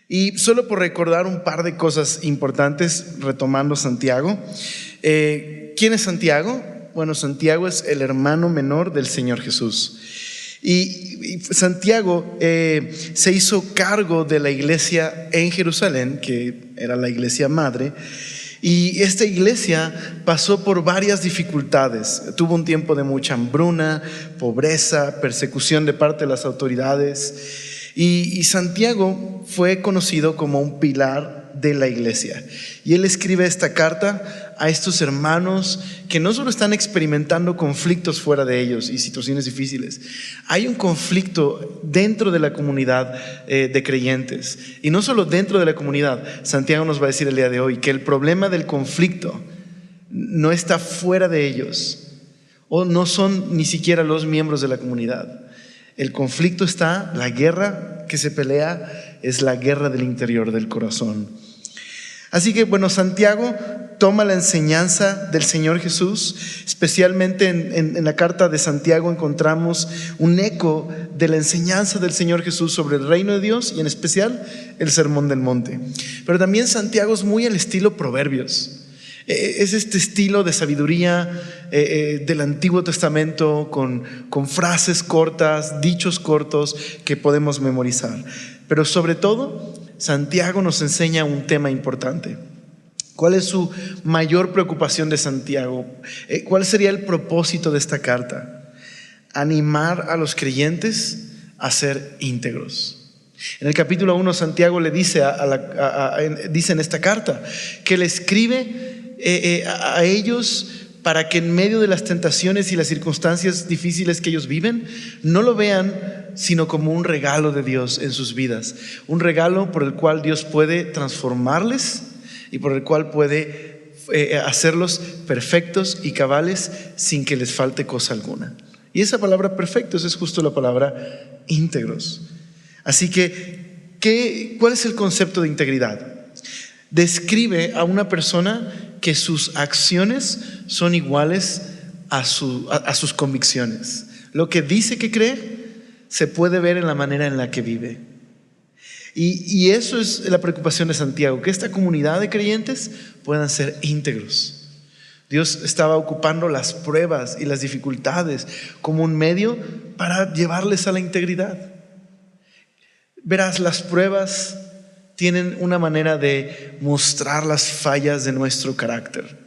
Y solo por recordar un par de cosas importantes, retomando Santiago. ¿Quién es Santiago? Bueno, Santiago es el hermano menor del Señor Jesús. Y Santiago se hizo cargo de la iglesia en Jerusalén, que era la iglesia madre. Y esta iglesia pasó por varias dificultades. Tuvo un tiempo de mucha hambruna, pobreza, persecución de parte de las autoridades. Y Santiago fue conocido como un pilar de la iglesia. Y él escribe esta carta a estos hermanos que no solo están experimentando conflictos fuera de ellos y situaciones difíciles. Hay un conflicto dentro de la comunidad de creyentes. Y no solo dentro de la comunidad. Santiago nos va a decir el día de hoy que el problema del conflicto no está fuera de ellos, o no son ni siquiera los miembros de la comunidad. El conflicto está, la guerra que se pelea es la guerra del interior del corazón. Así que bueno, Santiago toma la enseñanza del Señor Jesús. Especialmente en la carta de Santiago encontramos un eco de la enseñanza del Señor Jesús sobre el reino de Dios, y en especial el Sermón del Monte. Pero también Santiago es muy al estilo Proverbios. Es este estilo de sabiduría del Antiguo Testamento con frases cortas, dichos cortos que podemos memorizar. Pero sobre todo, Santiago nos enseña un tema importante. ¿Cuál es su mayor preocupación de Santiago? ¿Cuál sería el propósito de esta carta? Animar a los creyentes a ser íntegros. En el capítulo 1, Santiago le dice, dice en esta carta que le escribe a ellos para que en medio de las tentaciones y las circunstancias difíciles que ellos viven, no lo vean sino como un regalo de Dios en sus vidas, un regalo por el cual Dios puede transformarles y por el cual puede hacerlos perfectos y cabales sin que les falte cosa alguna. Y esa palabra perfectos es justo la palabra íntegros. Así que, ¿cuál es el concepto de integridad? Describe a una persona que sus acciones son iguales a sus convicciones. Lo que dice que cree se puede ver en la manera en la que vive. Y eso es la preocupación de Santiago, que esta comunidad de creyentes puedan ser íntegros. Dios estaba ocupando las pruebas y las dificultades como un medio para llevarles a la integridad. Verás, las pruebas tienen una manera de mostrar las fallas de nuestro carácter,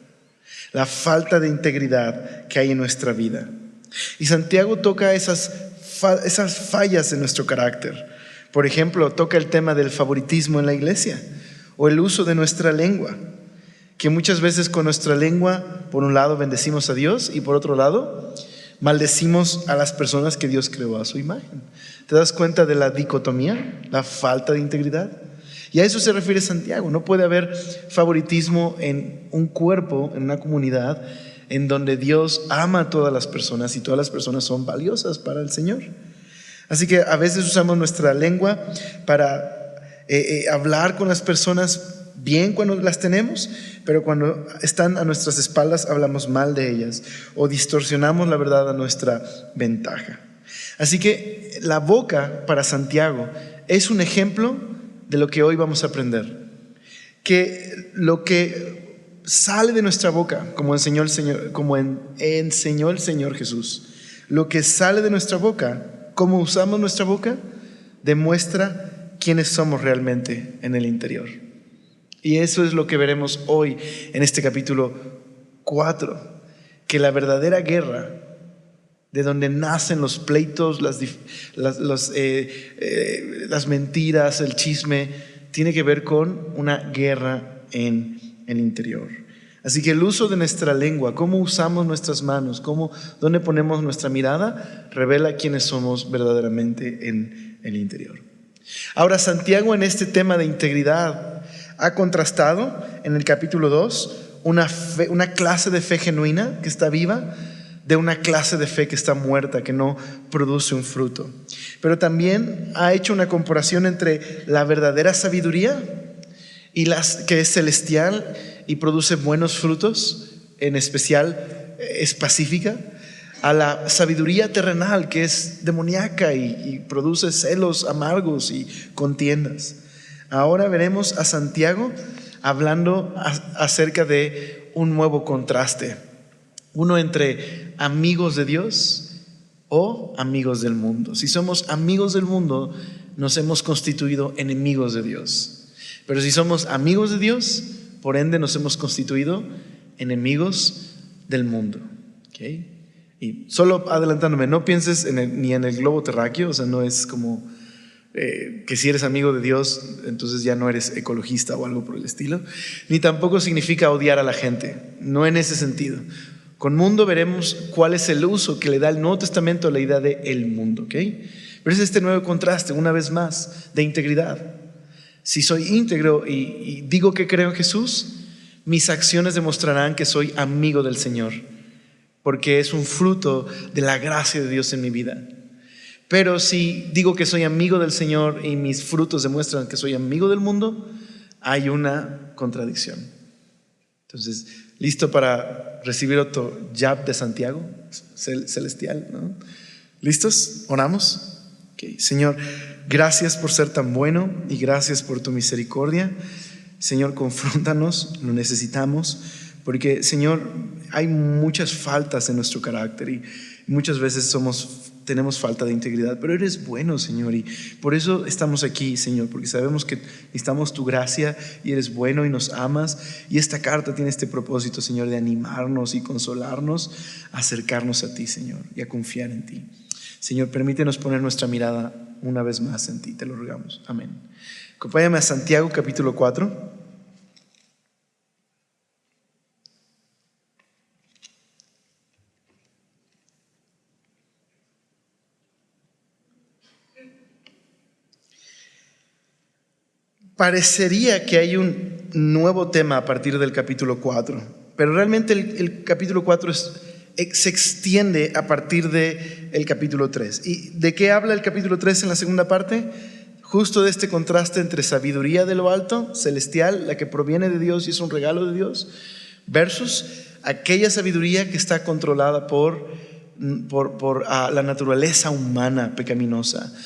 la falta de integridad que hay en nuestra vida. Y Santiago toca esas fallas de nuestro carácter. Por ejemplo, toca el tema del favoritismo en la iglesia o el uso de nuestra lengua, que muchas veces con nuestra lengua, por un lado, bendecimos a Dios y por otro lado, maldecimos a las personas que Dios creó a su imagen. ¿Te das cuenta de la dicotomía, la falta de integridad? Y a eso se refiere Santiago. No puede haber favoritismo en un cuerpo, en una comunidad en donde Dios ama a todas las personas y todas las personas son valiosas para el Señor. Así que a veces usamos nuestra lengua para hablar con las personas bien cuando las tenemos, pero cuando están a nuestras espaldas hablamos mal de ellas o distorsionamos la verdad a nuestra ventaja. Así que la boca para Santiago es un ejemplo de lo que hoy vamos a aprender, que lo que sale de nuestra boca, como enseñó el Señor Jesús, lo que sale de nuestra boca, cómo usamos nuestra boca, demuestra quiénes somos realmente en el interior. Y eso es lo que veremos hoy en este capítulo 4, que la verdadera guerra, de donde nacen los pleitos, las mentiras, el chisme, tiene que ver con una guerra en el interior. Así que el uso de nuestra lengua, cómo usamos nuestras manos, dónde ponemos nuestra mirada, revela quiénes somos verdaderamente en el interior. Ahora, Santiago en este tema de integridad ha contrastado en el capítulo 2 una clase de fe genuina que está viva de una clase de fe que está muerta, que no produce un fruto. Pero también ha hecho una comparación entre la verdadera sabiduría y que es celestial y produce buenos frutos, en especial es pacífica, a la sabiduría terrenal que es demoníaca y produce celos amargos y contiendas. Ahora veremos a Santiago hablando acerca de un nuevo contraste, uno entre amigos de Dios o amigos del mundo. Si somos amigos del mundo, nos hemos constituido enemigos de Dios. Pero si somos amigos de Dios, por ende nos hemos constituido enemigos del mundo. ¿Okay? Y solo adelantándome, no pienses ni en el globo terráqueo, o sea, no es como que si eres amigo de Dios, entonces ya no eres ecologista o algo por el estilo, ni tampoco significa odiar a la gente, no en ese sentido. Con mundo veremos cuál es el uso que le da el Nuevo Testamento a la idea de el mundo, ¿ok? Pero es este nuevo contraste, una vez más, de integridad. Si soy íntegro y digo que creo en Jesús, mis acciones demostrarán que soy amigo del Señor, porque es un fruto de la gracia de Dios en mi vida. Pero si digo que soy amigo del Señor y mis frutos demuestran que soy amigo del mundo, hay una contradicción. Entonces, ¿listo para recibir otro jab de Santiago celestial, ¿no? ¿Listos? ¿Oramos? Okay. Señor, gracias por ser tan bueno y gracias por tu misericordia. Señor, confróntanos, lo necesitamos, porque Señor, hay muchas faltas en nuestro carácter y muchas veces tenemos falta de integridad, pero eres bueno, Señor, y por eso estamos aquí, Señor, porque sabemos que necesitamos tu gracia y eres bueno y nos amas, y esta carta tiene este propósito, Señor, de animarnos y consolarnos, a acercarnos a ti, Señor, y a confiar en ti. Señor, permítenos poner nuestra mirada una vez más en ti, te lo rogamos. Amén. Acompáñame a Santiago capítulo 4. Parecería que hay un nuevo tema a partir del capítulo 4, pero realmente el capítulo 4 se extiende a partir del capítulo 3. ¿Y de qué habla el capítulo 3 en la segunda parte? Justo de este contraste entre sabiduría de lo alto, celestial, la que proviene de Dios y es un regalo de Dios, versus aquella sabiduría que está controlada por la naturaleza humana pecaminosa,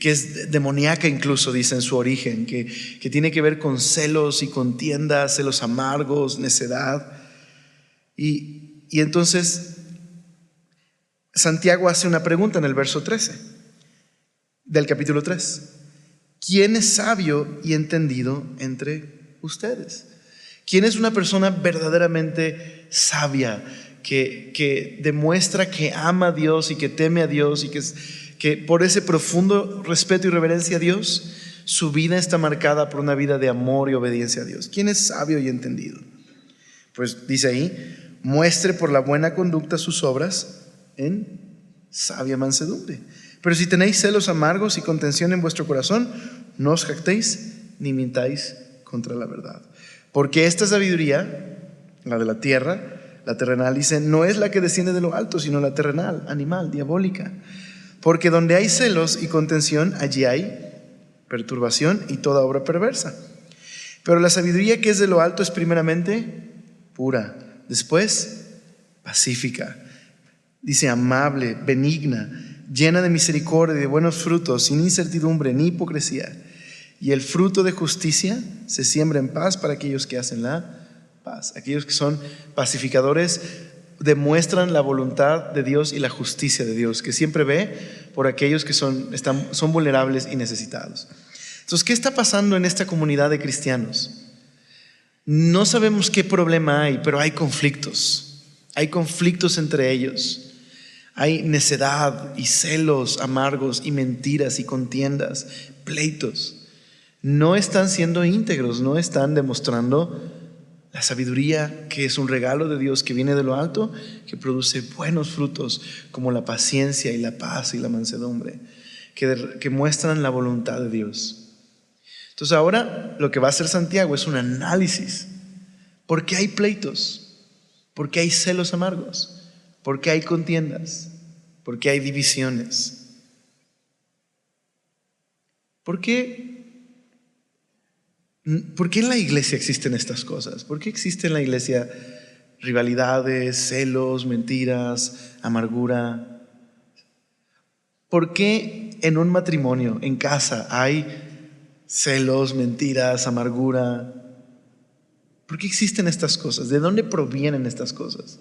que es demoníaca incluso, dice en su origen, que tiene que ver con celos y contiendas, celos amargos, necedad. Y entonces Santiago hace una pregunta en el verso 13 del capítulo 3. ¿Quién es sabio y entendido entre ustedes? ¿Quién es una persona verdaderamente sabia que demuestra que ama a Dios y que teme a Dios y que por ese profundo respeto y reverencia a Dios, su vida está marcada por una vida de amor y obediencia a Dios? ¿Quién es sabio y entendido? Pues dice ahí, muestre por la buena conducta sus obras en sabia mansedumbre. Pero si tenéis celos amargos y contención en vuestro corazón, no os jactéis ni mintáis contra la verdad. Porque esta sabiduría, la de la tierra, la terrenal, dice, no es la que desciende de lo alto, sino la terrenal, animal, diabólica. Porque donde hay celos y contención, allí hay perturbación y toda obra perversa. Pero la sabiduría que es de lo alto es primeramente pura, después pacífica, dice amable, benigna, llena de misericordia y de buenos frutos, sin incertidumbre ni hipocresía. Y el fruto de justicia se siembra en paz para aquellos que hacen la paz. Aquellos que son pacificadores demuestran la voluntad de Dios y la justicia de Dios, que siempre ve por aquellos que son vulnerables y necesitados. Entonces, ¿qué está pasando en esta comunidad de cristianos? No sabemos qué problema hay, pero hay conflictos. Hay conflictos entre ellos. Hay necedad y celos amargos y mentiras y contiendas, pleitos. No están siendo íntegros, no están demostrando la sabiduría que es un regalo de Dios que viene de lo alto, que produce buenos frutos como la paciencia y la paz y la mansedumbre, que muestran la voluntad de Dios. Entonces ahora lo que va a hacer Santiago es un análisis. ¿Por qué hay pleitos? ¿Por qué hay celos amargos? ¿Por qué hay contiendas? ¿Por qué hay divisiones? ¿Por qué en la iglesia existen estas cosas? ¿Por qué existe en la iglesia rivalidades, celos, mentiras, amargura? ¿Por qué en un matrimonio, en casa, hay celos, mentiras, amargura. ¿Por qué existen estas cosas? ¿De dónde provienen estas cosas?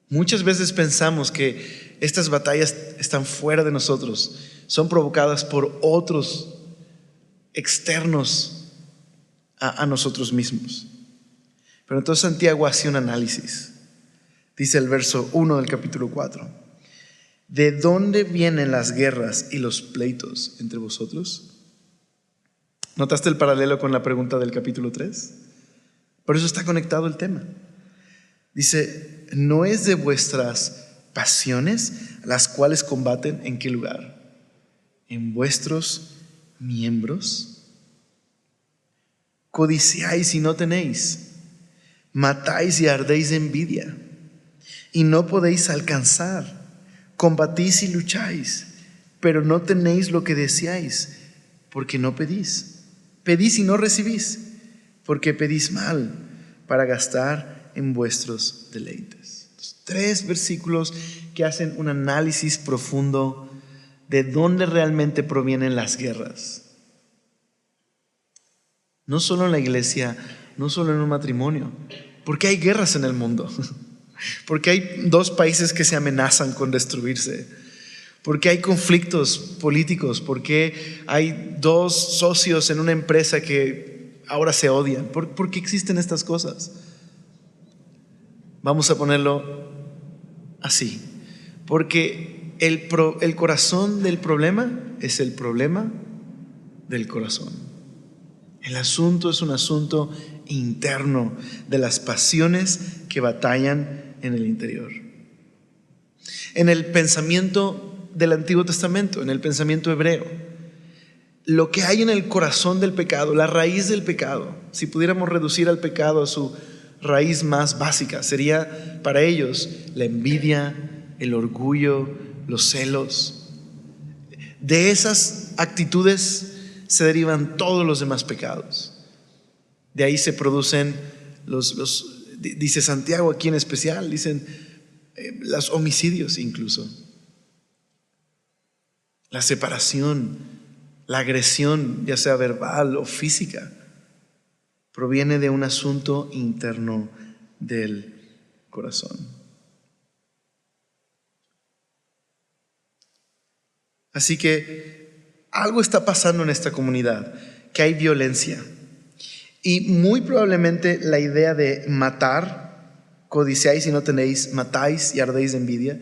Muchas veces pensamos que estas batallas están fuera de nosotros, son provocadas por otros externos a nosotros mismos. Pero entonces Santiago hace un análisis. Dice el verso 1 del capítulo 4: ¿de dónde vienen las guerras y los pleitos entre vosotros? ¿Notaste el paralelo con la pregunta del capítulo 3? Por eso está conectado el tema. Dice: ¿no es de vuestras pasiones las cuales combaten en qué lugar? En vuestros miembros. Codiciáis y no tenéis, matáis y ardéis de envidia y no podéis alcanzar, combatís y lucháis, pero no tenéis lo que deseáis, porque no pedís. Pedís y no recibís, porque pedís mal, para gastar en vuestros deleites. 3 versículos que hacen un análisis profundo de dónde realmente provienen las guerras. No solo en la iglesia, no solo en un matrimonio. ¿Por qué hay guerras en el mundo? Porque hay 2 países que se amenazan con destruirse. Porque hay conflictos políticos. Porque hay 2 socios en una empresa que ahora se odian. ¿Por qué existen estas cosas? Vamos a ponerlo así. Porque el corazón del problema es el problema del corazón. El asunto es un asunto interno de las pasiones que batallan en el interior. En el pensamiento del Antiguo Testamento, en el pensamiento hebreo, lo que hay en el corazón del pecado, la raíz del pecado, si pudiéramos reducir al pecado a su raíz más básica, sería para ellos la envidia, el orgullo, los celos. De esas actitudes se derivan todos los demás pecados. De ahí se producen dice Santiago aquí en especial, dicen los homicidios incluso, la separación, la agresión, ya sea verbal o física, proviene de un asunto interno del corazón. Así que algo está pasando en esta comunidad, que hay violencia. Y muy probablemente la idea de matar, codiciáis y no tenéis, matáis y ardéis de envidia,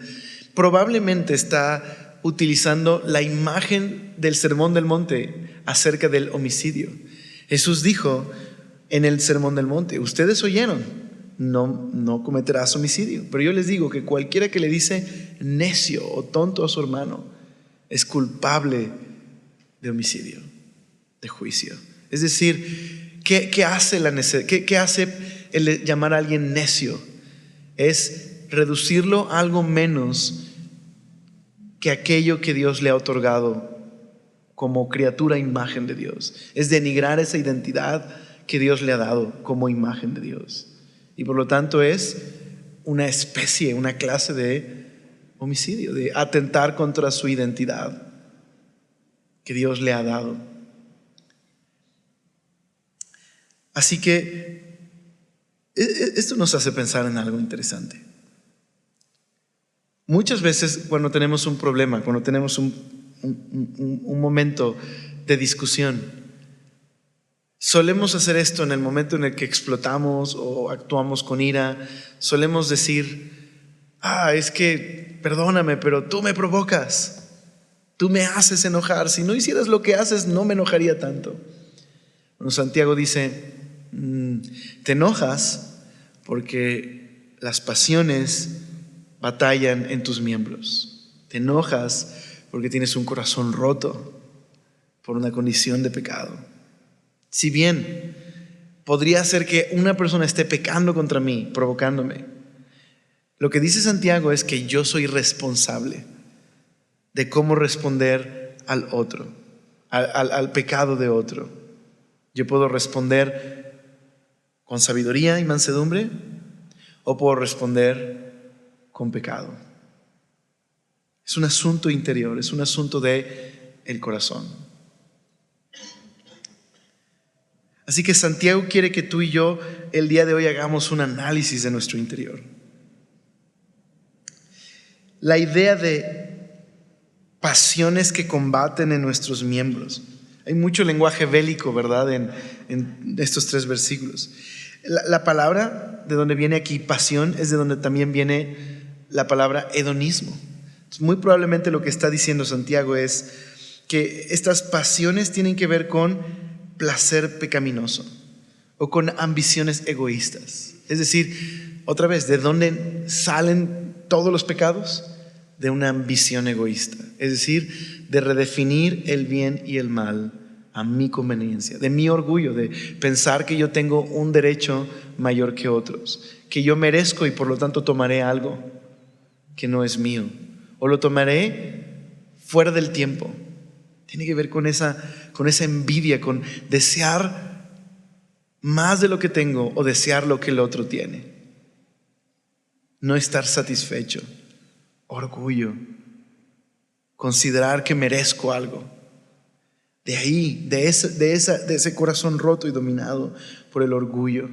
probablemente está utilizando la imagen del Sermón del Monte acerca del homicidio. Jesús dijo en el Sermón del Monte: ustedes oyeron, no cometerás homicidio. Pero yo les digo que cualquiera que le dice necio o tonto a su hermano es culpable de homicidio, de juicio. Es decir, ¿qué hace el llamar a alguien necio? Es reducirlo a algo menos que aquello que Dios le ha otorgado como criatura e imagen de Dios. Es denigrar esa identidad que Dios le ha dado como imagen de Dios. Y por lo tanto es una especie, una clase de homicidio, de atentar contra su identidad que Dios le ha dado. Así que esto nos hace pensar en algo interesante. Muchas veces cuando tenemos un problema, cuando tenemos un momento de discusión, solemos hacer esto en el momento en el que explotamos o actuamos con ira. Solemos decir: es que perdóname, pero tú me provocas. Tú me haces enojar. Si no hicieras lo que haces, no me enojaría tanto. Bueno, Santiago dice: te enojas porque las pasiones batallan en tus miembros. Te enojas porque tienes un corazón roto por una condición de pecado. Si bien podría ser que una persona esté pecando contra mí, provocándome, lo que dice Santiago es que yo soy responsable de cómo responder al otro, al pecado de otro. Yo puedo responder con sabiduría y mansedumbre, o puedo responder con pecado. Es un asunto interior, es un asunto del corazón. Así que Santiago quiere que tú y yo el día de hoy hagamos un análisis de nuestro interior. La idea de pasiones que combaten en nuestros miembros. Hay mucho lenguaje bélico, ¿verdad? En estos 3 versículos. La palabra de donde viene aquí pasión es de donde también viene la palabra hedonismo. Entonces, muy probablemente lo que está diciendo Santiago es que estas pasiones tienen que ver con placer pecaminoso o con ambiciones egoístas. Es decir, otra vez, ¿de dónde salen todos los pecados? De una ambición egoísta, es decir, de redefinir el bien y el mal a mi conveniencia, de mi orgullo, de pensar que yo tengo un derecho mayor que otros, que yo merezco y por lo tanto tomaré algo que no es mío, o lo tomaré fuera del tiempo. Tiene que ver con esa envidia, con desear más de lo que tengo o desear lo que el otro tiene. No estar satisfecho. Orgullo, considerar que merezco algo. De ahí, de ese corazón roto y dominado por el orgullo,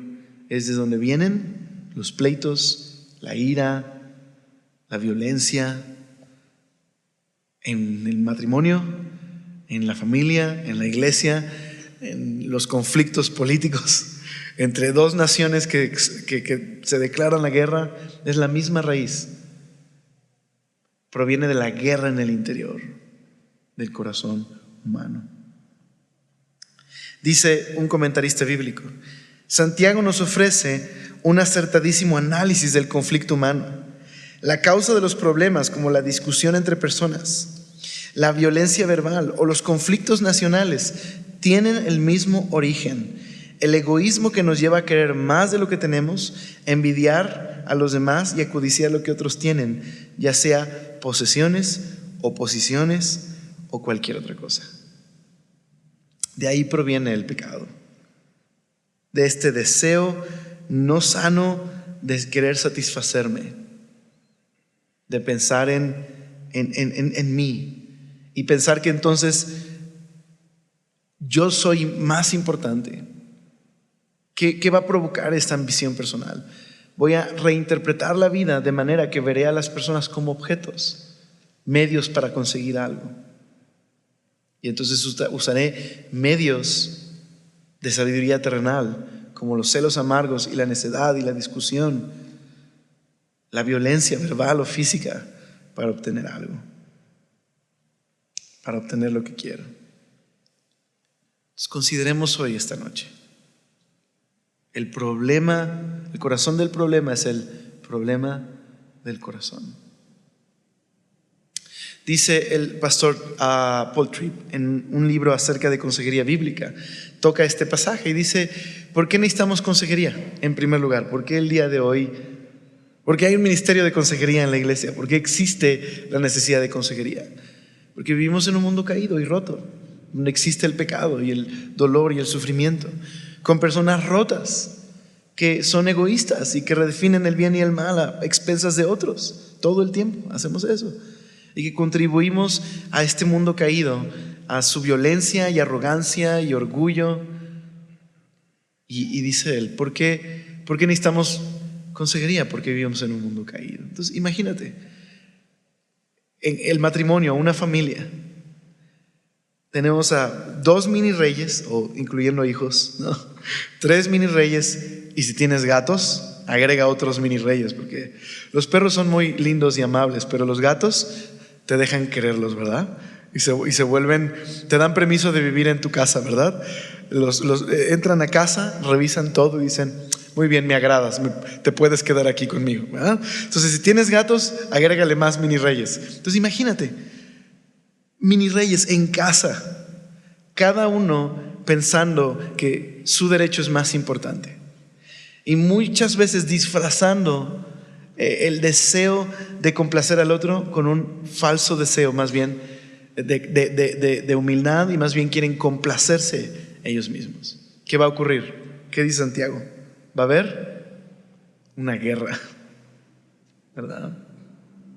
es de donde vienen los pleitos, la ira, la violencia en el matrimonio, en la familia, en la iglesia, en los conflictos políticos entre 2 naciones que se declaran la guerra. Es la misma raíz. Proviene de la guerra en el interior del corazón humano. Dice un comentarista bíblico, Santiago nos ofrece un acertadísimo análisis del conflicto humano, la causa de los problemas como la discusión entre personas, la violencia verbal o los conflictos nacionales tienen el mismo origen: el egoísmo que nos lleva a querer más de lo que tenemos, envidiar a los demás y a codiciar lo que otros tienen, ya sea posesiones o posiciones o cualquier otra cosa. De ahí proviene el pecado, de este deseo no sano de querer satisfacerme, de pensar en mí y pensar que entonces yo soy más importante. ¿Qué va a provocar esta ambición personal? Voy a reinterpretar la vida de manera que veré a las personas como objetos, medios para conseguir algo. Y entonces usaré medios de sabiduría terrenal, como los celos amargos y la necedad y la discusión, la violencia verbal o física, para obtener algo, para obtener lo que quiero. Entonces consideremos hoy, esta noche, el problema, el corazón del problema es el problema del corazón. Dice el pastor Paul Tripp en un libro acerca de consejería bíblica, toca este pasaje y dice: ¿por qué necesitamos consejería? En primer lugar, ¿por qué el día de hoy? ¿Por qué hay un ministerio de consejería en la iglesia? ¿Por qué existe la necesidad de consejería? Porque vivimos en un mundo caído y roto, donde existe el pecado y el dolor y el sufrimiento, con personas rotas que son egoístas y que redefinen el bien y el mal a expensas de otros. Todo el tiempo hacemos eso. Y que contribuimos a este mundo caído, a su violencia y arrogancia y orgullo. Y dice él, ¿por qué necesitamos consejería? Porque vivimos en un mundo caído. Entonces imagínate, en el matrimonio, una familia, tenemos a 2 mini reyes, o incluyendo hijos, ¿no? 3 mini reyes, y si tienes gatos, agrega otros mini reyes, porque los perros son muy lindos y amables, pero los gatos te dejan quererlos, ¿verdad? Y se vuelven, te dan permiso de vivir en tu casa, ¿verdad? Entran a casa, revisan todo y dicen: muy bien, me agradas, te puedes quedar aquí conmigo, ¿verdad? Entonces, si tienes gatos, agrégale más mini reyes. Entonces imagínate, mini reyes en casa, cada uno pensando que su derecho es más importante, y muchas veces disfrazando el deseo de complacer al otro con un falso deseo, más bien de humildad, y más bien quieren complacerse ellos mismos. ¿Qué va a ocurrir? ¿Qué dice Santiago? Va a haber una guerra, ¿verdad?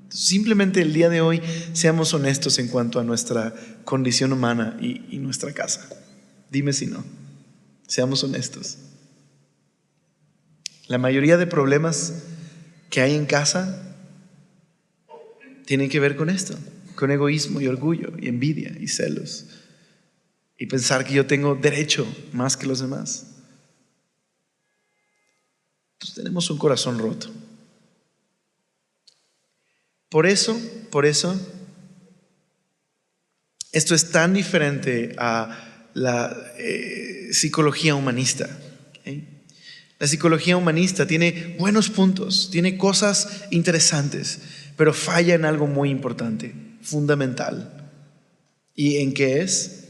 Simplemente el día de hoy seamos honestos en cuanto a nuestra condición humana y nuestra casa. Dime si no. Seamos honestos. La mayoría de problemas que hay en casa tienen que ver con esto, con egoísmo y orgullo y envidia y celos y pensar que yo tengo derecho más que los demás. Entonces tenemos un corazón roto. Por eso, esto es tan diferente a la psicología humanista. ¿Okay? La psicología humanista tiene buenos puntos, tiene cosas interesantes, pero falla en algo muy importante, fundamental. ¿Y en qué es?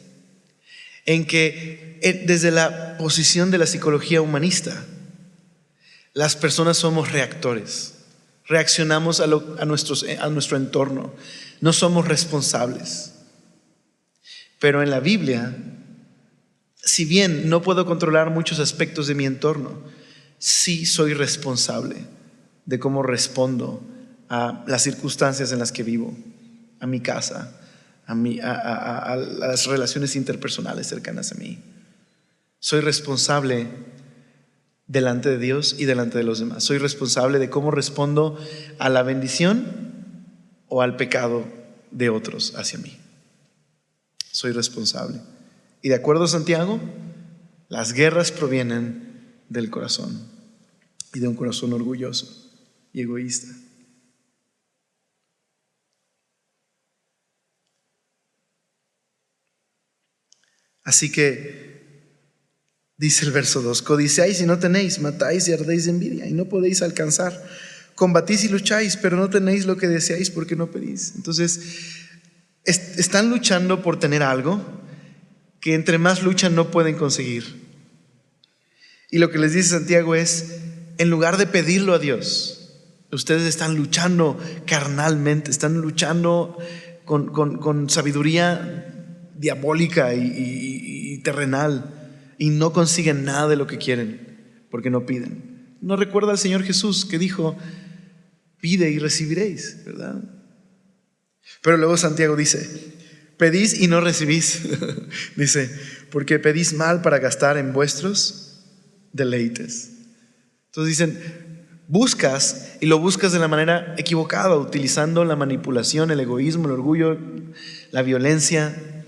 En que desde la posición de la psicología humanista, las personas somos reactores, reaccionamos a nuestro entorno, no somos responsables. Pero en la Biblia, si bien no puedo controlar muchos aspectos de mi entorno, sí soy responsable de cómo respondo a las circunstancias en las que vivo, a mi casa, a las relaciones interpersonales cercanas a mí. Soy responsable delante de Dios y delante de los demás. Soy responsable de cómo respondo a la bendición o al pecado de otros hacia mí. Soy responsable. Y de acuerdo a Santiago, las guerras provienen del corazón y de un corazón orgulloso y egoísta. Así que dice el verso 2: codiciáis y no tenéis, matáis y ardéis de envidia y no podéis alcanzar, combatís y lucháis, pero no tenéis lo que deseáis porque no pedís. Entonces, están luchando por tener algo que entre más luchan no pueden conseguir. Y lo que les dice Santiago es, en lugar de pedirlo a Dios, ustedes están luchando carnalmente, están luchando con sabiduría diabólica y terrenal, y no consiguen nada de lo que quieren porque no piden. ¿No recuerda al Señor Jesús que dijo, pide y recibiréis, verdad? Pero luego Santiago dice, pedís y no recibís. Dice, porque pedís mal para gastar en vuestros deleites. Entonces dicen, buscas y lo buscas de la manera equivocada, utilizando la manipulación, el egoísmo, el orgullo, la violencia,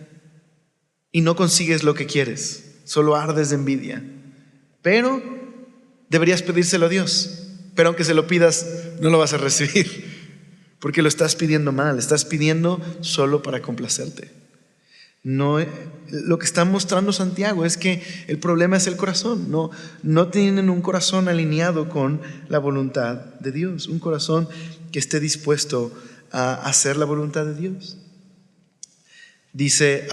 y no consigues lo que quieres, solo ardes de envidia. Pero deberías pedírselo a Dios, pero aunque se lo pidas, no lo vas a recibir, porque lo estás pidiendo mal, estás pidiendo solo para complacerte. No, lo que está mostrando Santiago es que el problema es el corazón. No tienen un corazón alineado con la voluntad de Dios, un corazón que esté dispuesto a hacer la voluntad de Dios. Dice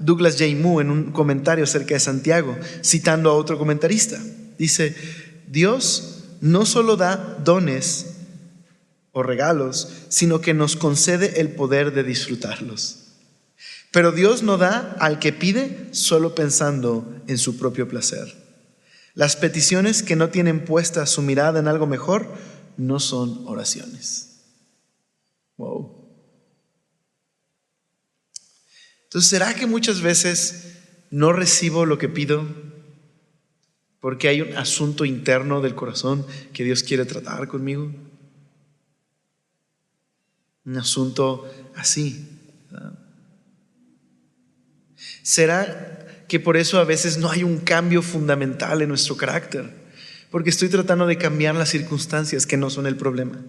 Douglas J. Moo en un comentario acerca de Santiago, citando a otro comentarista, dice, Dios no solo da dones o regalos, sino que nos concede el poder de disfrutarlos. Pero Dios no da al que pide solo pensando en su propio placer. Las peticiones que no tienen puesta su mirada en algo mejor no son oraciones. Wow. Entonces, ¿será que muchas veces no recibo lo que pido porque hay un asunto interno del corazón que Dios quiere tratar conmigo? Un asunto así, ¿verdad? ¿Será que por eso a veces no hay un cambio fundamental en nuestro carácter? Porque estoy tratando de cambiar las circunstancias que no son el problema.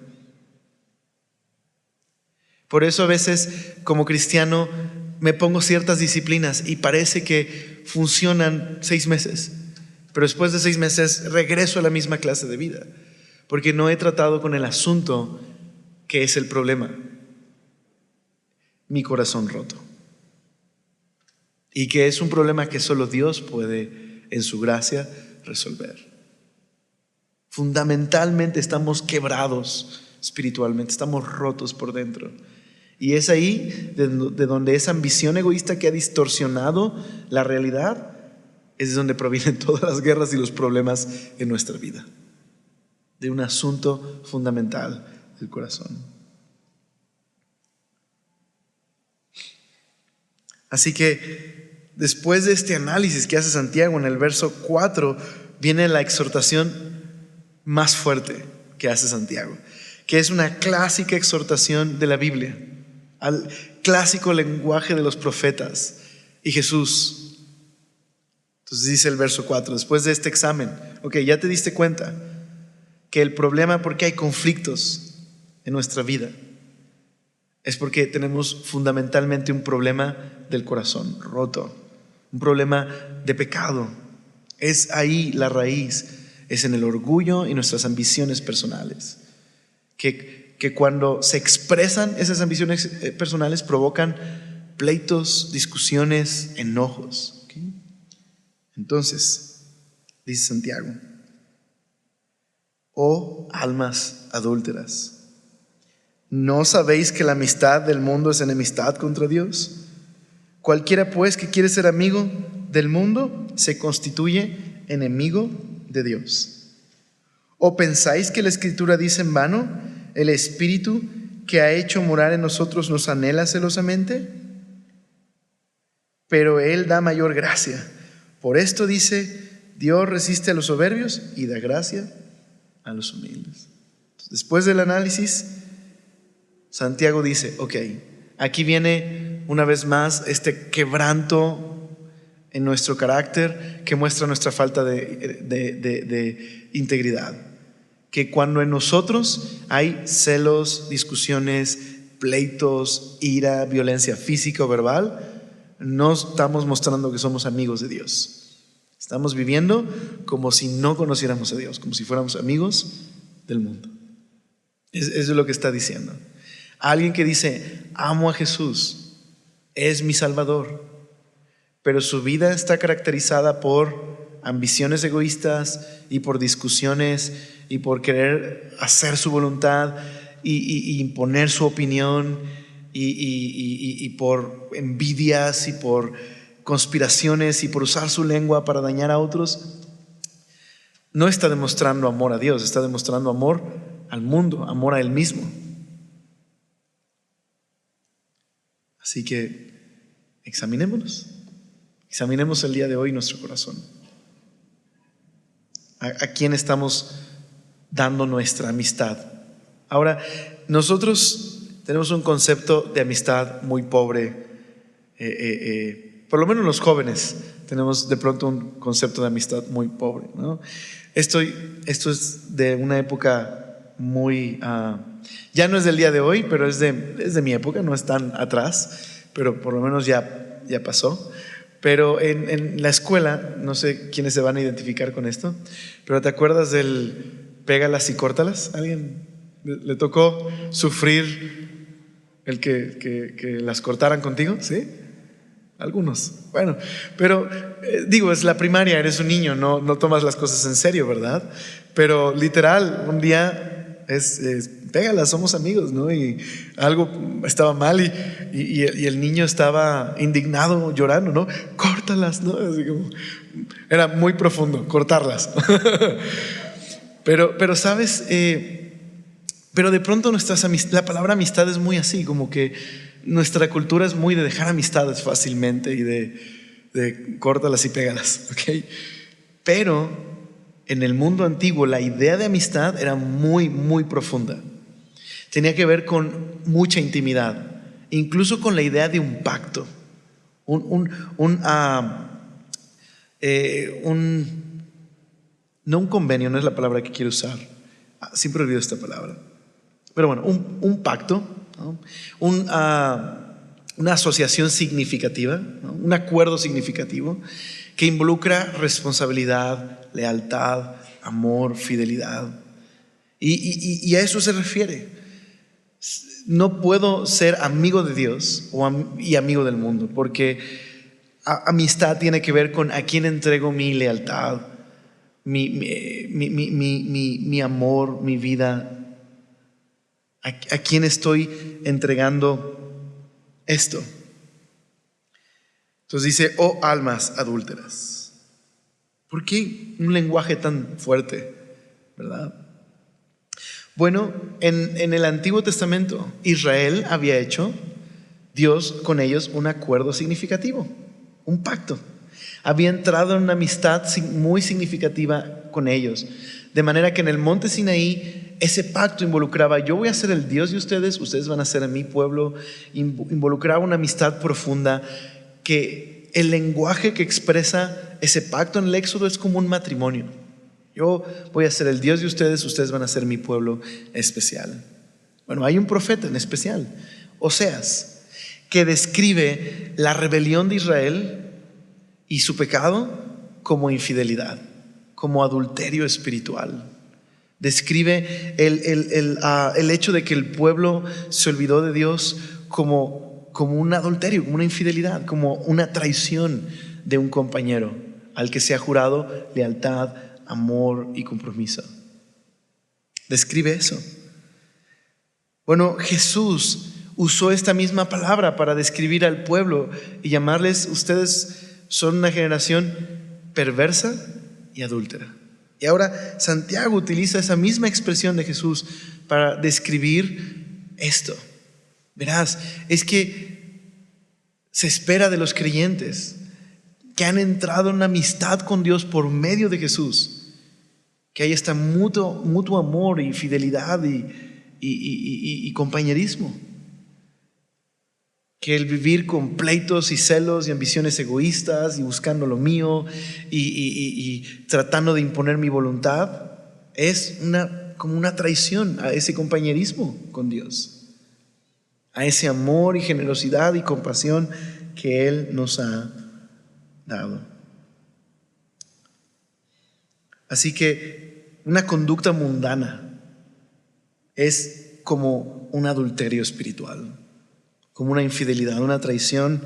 Por eso a veces como cristiano me pongo ciertas disciplinas y parece que funcionan 6 meses, pero después de 6 meses regreso a la misma clase de vida, porque no he tratado con el asunto que es el problema, mi corazón roto. Y que es un problema que solo Dios puede, en su gracia, resolver. Fundamentalmente estamos quebrados espiritualmente, estamos rotos por dentro. Y es ahí de donde esa ambición egoísta que ha distorsionado la realidad, es de donde provienen todas las guerras y los problemas en nuestra vida. De un asunto fundamental del corazón. Así que Después de este análisis que hace Santiago en el verso 4, viene la exhortación más fuerte que hace Santiago, que es una clásica exhortación de la Biblia, al clásico lenguaje de los profetas y Jesús. Entonces dice el verso 4, después de este examen, ok, ya te diste cuenta que el problema por qué hay conflictos en nuestra vida es porque tenemos fundamentalmente un problema del corazón roto, un problema de pecado. Es ahí la raíz, es en el orgullo y nuestras ambiciones personales, que cuando se expresan esas ambiciones personales provocan pleitos, discusiones, enojos. ¿Okay? Entonces, dice Santiago, oh almas adúlteras, ¿no sabéis que la amistad del mundo es enemistad contra Dios? Cualquiera pues que quiere ser amigo del mundo se constituye enemigo de Dios. ¿O pensáis que la Escritura dice en vano, el Espíritu que ha hecho morar en nosotros nos anhela celosamente? Pero Él da mayor gracia. Por esto dice, Dios resiste a los soberbios y da gracia a los humildes. Después del análisis, Santiago dice, ok, aquí viene una vez más este quebranto en nuestro carácter que muestra nuestra falta de integridad. Que cuando en nosotros hay celos, discusiones, pleitos, ira, violencia física o verbal, no estamos mostrando que somos amigos de Dios. Estamos viviendo como si no conociéramos a Dios, como si fuéramos amigos del mundo. Eso es lo que está diciendo. Alguien que dice, amo a Jesús, es mi Salvador, pero su vida está caracterizada por ambiciones egoístas y por discusiones y por querer hacer su voluntad y imponer su opinión y por envidias y por conspiraciones y por usar su lengua para dañar a otros, no está demostrando amor a Dios, está demostrando amor al mundo, amor a Él mismo. Así que examinémonos el día de hoy nuestro corazón. ¿A quién estamos dando nuestra amistad? Ahora, nosotros tenemos un concepto de amistad muy pobre, por lo menos los jóvenes tenemos de pronto un concepto de amistad muy pobre, ¿no? Esto es de una época muy, ya no es del día de hoy, pero es de mi época, no es tan atrás, pero por lo menos ya pasó. Pero en la escuela, no sé quiénes se van a identificar con esto, pero ¿te acuerdas del pégalas y córtalas? ¿Alguien le tocó sufrir el que las cortaran contigo? ¿Sí? Algunos. Bueno, pero digo, es la primaria, eres un niño, no tomas las cosas en serio, ¿verdad? Pero literal, un día pégalas, somos amigos, ¿no? Y algo estaba mal y el niño estaba indignado, llorando, ¿no? Córtalas, ¿no? Así como, era muy profundo, cortarlas. Pero sabes, pero de pronto la palabra amistad es muy así, como que nuestra cultura es muy de dejar amistades fácilmente y de córtalas y pégalas, ¿ok? Pero en el mundo antiguo la idea de amistad era muy, muy profunda. Tenía que ver con mucha intimidad, incluso con la idea de un pacto, no un convenio, no es la palabra que quiero usar, siempre olvido esta palabra, pero bueno, un pacto, ¿no? Una asociación significativa, ¿no? Un acuerdo significativo que involucra responsabilidad, lealtad, amor, fidelidad, y a eso se refiere. No puedo ser amigo de Dios y amigo del mundo, porque amistad tiene que ver con a quién entrego mi lealtad, mi amor, mi vida, a quién estoy entregando esto. Entonces dice, oh almas adúlteras. ¿Por qué un lenguaje tan fuerte, verdad? Bueno, en el Antiguo Testamento Israel había hecho Dios con ellos un acuerdo significativo. un pacto. Había entrado en una amistad muy significativa con ellos, de manera que en el monte Sinaí ese pacto involucraba: yo voy a ser el Dios de ustedes, ustedes van a ser mi pueblo. Involucraba una amistad profunda, que el lenguaje que expresa ese pacto en el Éxodo es como un matrimonio. Yo voy a ser el Dios de ustedes, ustedes van a ser mi pueblo especial. Bueno, hay un profeta en especial, Oseas, que describe la rebelión de Israel y su pecado como infidelidad, como adulterio espiritual. Describe el hecho de que el pueblo se olvidó de Dios como un adulterio, como una infidelidad, como una traición de un compañero al que se ha jurado lealtad, amor y compromiso. Describe eso. Bueno, Jesús usó esta misma palabra para describir al pueblo y llamarles: ustedes son una generación perversa y adúltera. Y ahora Santiago utiliza esa misma expresión de Jesús para describir esto. Verás, es que se espera de los creyentes que han entrado en una amistad con Dios por medio de Jesús, que hay este mutuo amor y fidelidad y compañerismo. Que el vivir con pleitos y celos y ambiciones egoístas y buscando lo mío y tratando de imponer mi voluntad es como una traición a ese compañerismo con Dios, a ese amor y generosidad y compasión que Él nos ha dado. Así que una conducta mundana es como un adulterio espiritual, como una infidelidad, una traición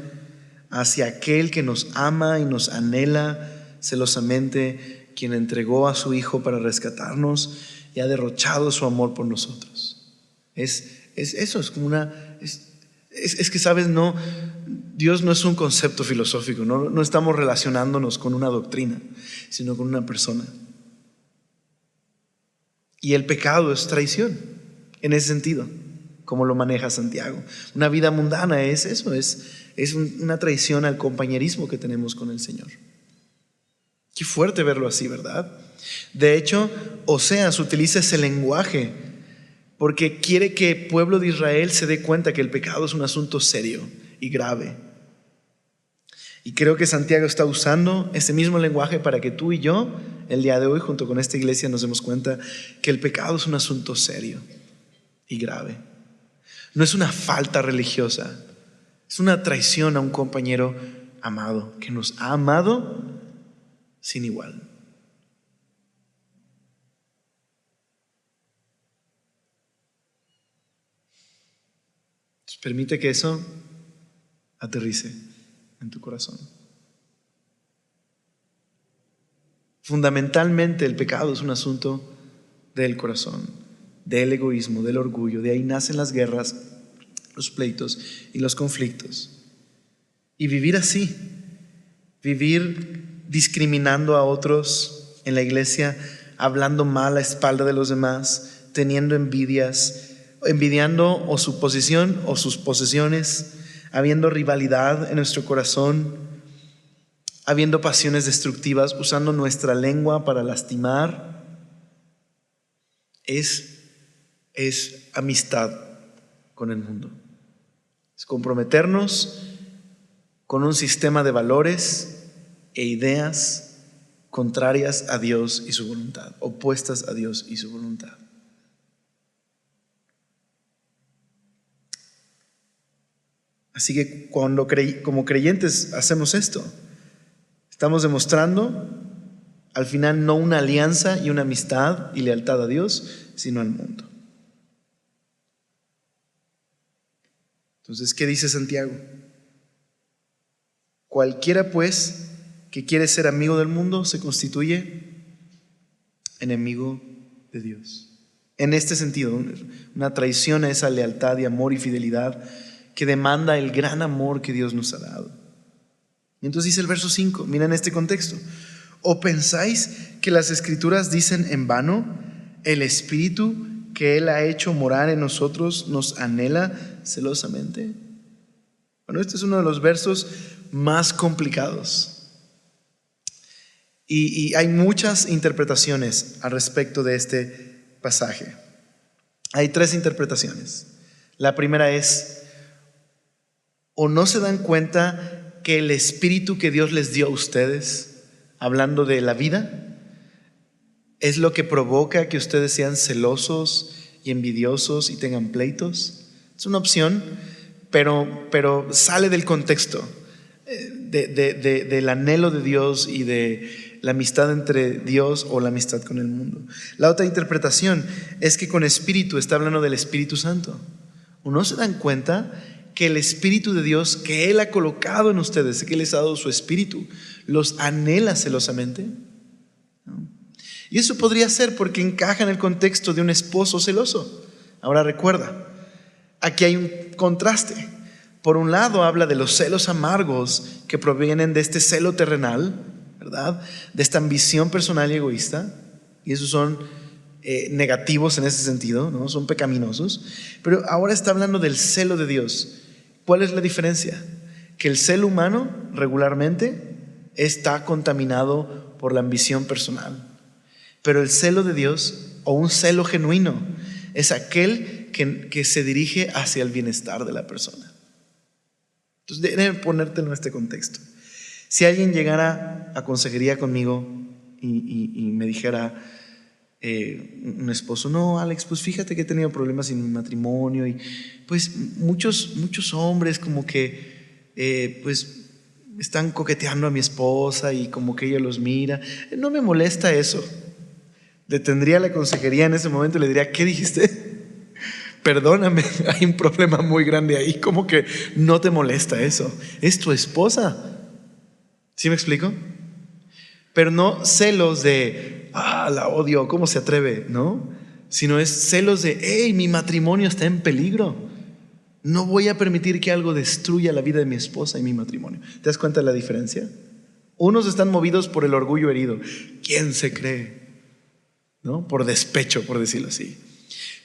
hacia aquel que nos ama y nos anhela celosamente, quien entregó a su Hijo para rescatarnos y ha derrochado su amor por nosotros. Eso es como es que, sabes, no, Dios no es un concepto filosófico, no estamos relacionándonos con una doctrina, sino con una persona. Y el pecado es traición en ese sentido, como lo maneja Santiago. Una vida mundana es eso, es una traición al compañerismo que tenemos con el Señor. Qué fuerte verlo así, ¿verdad? De hecho, Oseas utiliza ese lenguaje porque quiere que el pueblo de Israel se dé cuenta que el pecado es un asunto serio y grave. Y creo que Santiago está usando ese mismo lenguaje para que tú y yo, el día de hoy, junto con esta iglesia, nos demos cuenta que el pecado es un asunto serio y grave. No es una falta religiosa, es una traición a un compañero amado, que nos ha amado sin igual. Entonces, permite que eso aterrice en tu corazón. Fundamentalmente el pecado es un asunto del corazón, del egoísmo, del orgullo. De ahí nacen las guerras, los pleitos y los conflictos. Y vivir así, vivir discriminando a otros en la iglesia, hablando mal a espalda de los demás, teniendo envidiando o su posición o sus posesiones, habiendo rivalidad en nuestro corazón, habiendo pasiones destructivas, usando nuestra lengua para lastimar, es amistad con el mundo. Es comprometernos con un sistema de valores e ideas contrarias a Dios y su voluntad, opuestas a Dios y su voluntad. Así que cuando como creyentes hacemos esto, estamos demostrando al final no una alianza y una amistad y lealtad a Dios, sino al mundo. Entonces, ¿qué dice Santiago? Cualquiera pues que quiere ser amigo del mundo se constituye enemigo de Dios. En este sentido, una traición a esa lealtad y amor y fidelidad que demanda el gran amor que Dios nos ha dado. Y entonces dice el verso 5, miren este contexto: ¿o pensáis que las Escrituras dicen en vano, el Espíritu que Él ha hecho morar en nosotros nos anhela celosamente? Bueno, este es uno de los versos más complicados. Y hay muchas interpretaciones al respecto de este pasaje. Hay 3 interpretaciones. La primera es: o no se dan cuenta que el espíritu que Dios les dio a ustedes, hablando de la vida, es lo que provoca que ustedes sean celosos y envidiosos y tengan pleitos. Es una opción, pero sale del contexto del anhelo de Dios y de la amistad entre Dios o la amistad con el mundo. La otra interpretación es que con espíritu está hablando del Espíritu Santo. ¿O no se dan cuenta que el Espíritu de Dios que Él ha colocado en ustedes, que Él les ha dado su Espíritu, los anhela celosamente? ¿No? Y eso podría ser porque encaja en el contexto de un esposo celoso. Ahora recuerda, aquí hay un contraste. Por un lado habla de los celos amargos que provienen de este celo terrenal, ¿verdad? De esta ambición personal y egoísta. Y esos son negativos en ese sentido, ¿no? Son pecaminosos. Pero ahora está hablando del celo de Dios. ¿Cuál es la diferencia? Que el celo humano regularmente está contaminado por la ambición personal. Pero el celo de Dios, o un celo genuino, es aquel que se dirige hacia el bienestar de la persona. Entonces deben ponértelo en este contexto. Si alguien llegara a consejería conmigo y me dijera, un esposo: no, Alex, pues fíjate que he tenido problemas en mi matrimonio y pues muchos hombres como que pues están coqueteando a mi esposa y como que ella los mira. No me molesta eso. Detendría la consejería en ese momento y le diría: ¿qué dijiste? Perdóname, hay un problema muy grande ahí. ¿Cómo que no te molesta eso? Es tu esposa. ¿Sí me explico? Pero no celos de, la odio, ¿cómo se atreve? ¿No? Sino es celos de, hey, mi matrimonio está en peligro. No voy a permitir que algo destruya la vida de mi esposa y mi matrimonio. ¿Te das cuenta de la diferencia? Unos están movidos por el orgullo herido. ¿Quién se cree? ¿No? Por despecho, por decirlo así.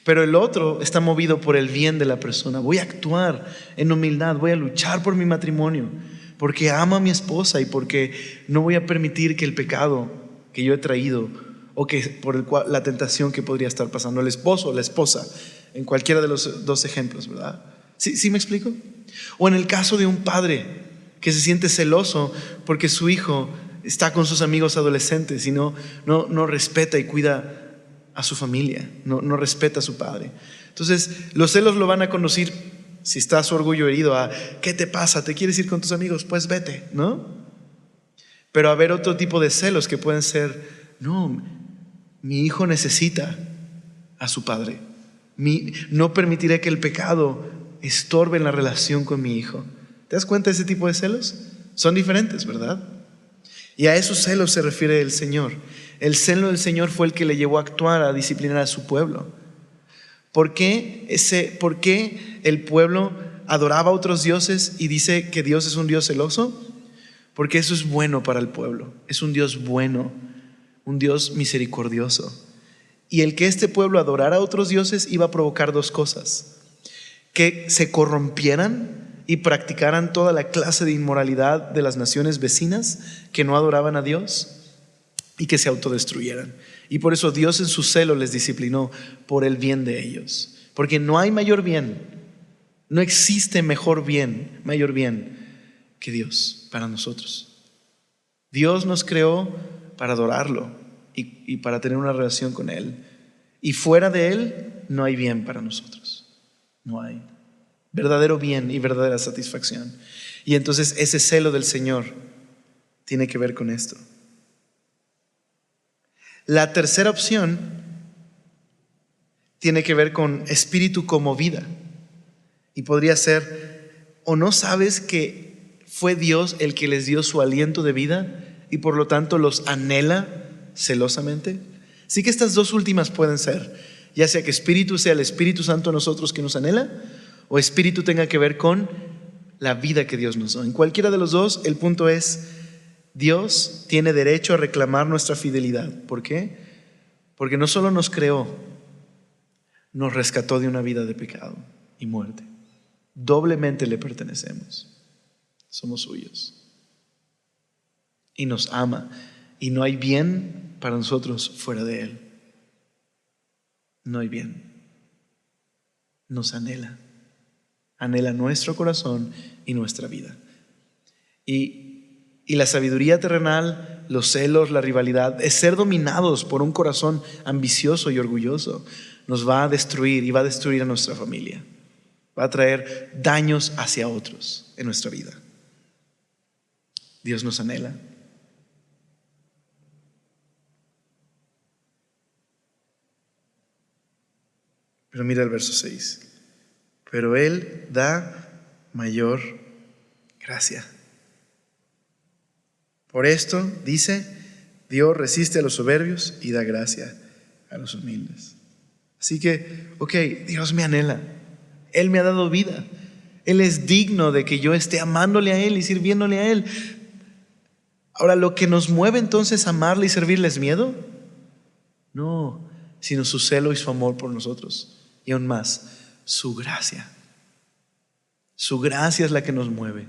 Pero el otro está movido por el bien de la persona. Voy a actuar en humildad, voy a luchar por mi matrimonio, porque amo a mi esposa y porque no voy a permitir que el pecado que yo he traído, o que por el cual la tentación que podría estar pasando el esposo o la esposa, en cualquiera de los 2 ejemplos, ¿verdad? ¿Sí me explico? O en el caso de un padre que se siente celoso porque su hijo está con sus amigos adolescentes y no respeta y cuida a su familia, no respeta a su padre. Entonces los celos lo van a conducir, si está su orgullo herido, a ¿qué te pasa? ¿Te quieres ir con tus amigos? Pues vete, ¿no? Pero a haber otro tipo de celos que pueden ser: no, mi hijo necesita a su padre, no permitiré que el pecado estorbe en la relación con mi hijo. ¿Te das cuenta de ese tipo de celos? Son diferentes, ¿verdad? Y a esos celos se refiere el Señor. El celo del Señor fue el que le llevó a actuar, a disciplinar a su pueblo. ¿Por qué el pueblo adoraba a otros dioses y dice que Dios es un Dios celoso? Porque eso es bueno para el pueblo. Es un Dios bueno, un Dios misericordioso. Y el que este pueblo adorara a otros dioses iba a provocar 2 cosas: que se corrompieran y practicaran toda la clase de inmoralidad de las naciones vecinas que no adoraban a Dios, y que se autodestruyeran. Y por eso Dios en su celo les disciplinó por el bien de ellos. Porque no hay mayor bien, no existe mayor bien que Dios para nosotros. Dios nos creó para adorarlo y para tener una relación con Él. Y fuera de Él no hay bien para nosotros. No hay verdadero bien y verdadera satisfacción. Y entonces ese celo del Señor tiene que ver con esto. La tercera opción tiene que ver con espíritu como vida. Y podría ser: ¿o no sabes que fue Dios el que les dio su aliento de vida y por lo tanto los anhela celosamente? Sí, que estas 2 últimas pueden ser, ya sea que espíritu sea el Espíritu Santo en nosotros que nos anhela, o espíritu tenga que ver con la vida que Dios nos da. En cualquiera de los 2, el punto es: Dios tiene derecho a reclamar nuestra fidelidad. ¿Por qué? Porque no solo nos creó, nos rescató de una vida de pecado y muerte. Doblemente le pertenecemos. somos suyos. Y nos ama. Y no hay bien para nosotros fuera de Él. No hay bien. Nos anhela. Anhela nuestro corazón y nuestra vida. Y la sabiduría terrenal, los celos, la rivalidad, es ser dominados por un corazón ambicioso y orgulloso. Nos va a destruir y va a destruir a nuestra familia. Va a traer daños hacia otros en nuestra vida. Dios nos anhela. Pero mira el verso 6. Pero Él da mayor gracia. Por esto, dice, Dios resiste a los soberbios y da gracia a los humildes. Así que, Dios me anhela. Él me ha dado vida. Él es digno de que yo esté amándole a Él y sirviéndole a Él. Ahora, ¿lo que nos mueve entonces a amarle y servirle es miedo? No, sino su celo y su amor por nosotros. Y aún más, su gracia. Su gracia es la que nos mueve.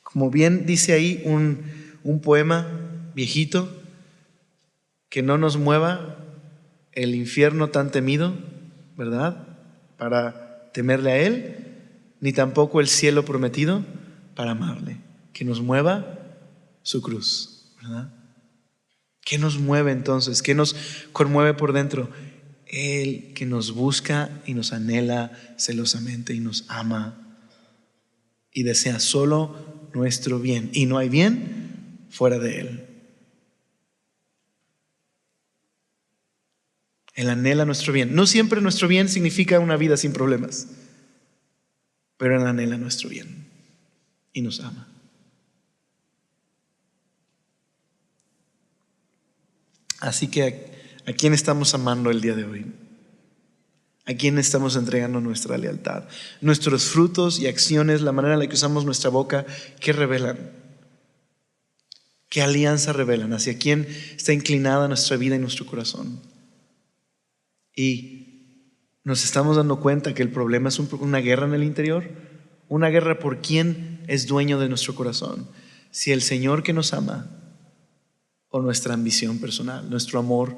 Como bien dice ahí un poema viejito, que no nos mueva el infierno tan temido, ¿verdad?, para temerle a Él, ni tampoco el cielo prometido para amarle. Que nos mueva su cruz, ¿verdad? ¿Qué nos mueve entonces? ¿Qué nos conmueve por dentro? Él que nos busca y nos anhela celosamente y nos ama y desea solo nuestro bien. Y no hay bien fuera de Él. Él anhela nuestro bien. No siempre nuestro bien significa una vida sin problemas, pero Él anhela nuestro bien y nos ama. Así que ¿a quién estamos amando el día de hoy? ¿A quién estamos entregando nuestra lealtad? Nuestros frutos y acciones, la manera en la que usamos nuestra boca, ¿qué revelan? ¿Qué alianza revelan? ¿Hacia quién está inclinada nuestra vida y nuestro corazón? Y nos estamos dando cuenta que el problema es una guerra en el interior, una guerra por quién es dueño de nuestro corazón. Si el Señor que nos ama o nuestra ambición personal, nuestro amor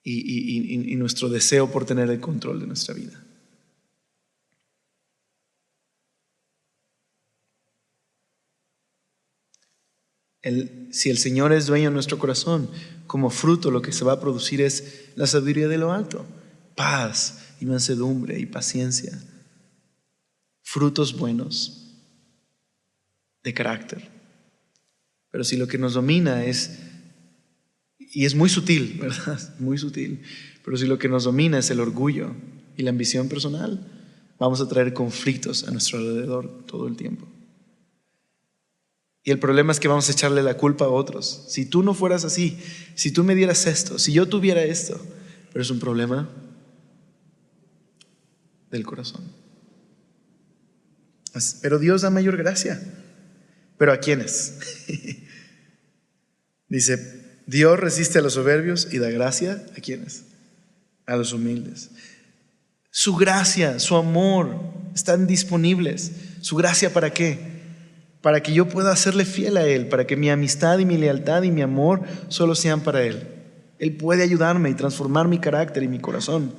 y nuestro deseo por tener el control de nuestra vida. Si el Señor es dueño de nuestro corazón, como fruto lo que se va a producir es la sabiduría de lo alto, paz y mansedumbre y paciencia, frutos buenos de carácter. Pero si lo que nos domina es, y es muy sutil, ¿verdad? Muy sutil, pero si lo que nos domina es el orgullo y la ambición personal, vamos a traer conflictos a nuestro alrededor todo el tiempo. Y el problema es que vamos a echarle la culpa a otros. Si tú no fueras así, si tú me dieras esto, si yo tuviera esto, pero es un problema del corazón. Pero Dios da mayor gracia. ¿Pero a quiénes? Dice, Dios resiste a los soberbios y da gracia ¿a quiénes? A los humildes. Su gracia, su amor están disponibles. ¿Su gracia para qué? Para que yo pueda serle fiel a Él, para que mi amistad y mi lealtad y mi amor solo sean para Él. Él puede ayudarme y transformar mi carácter y mi corazón.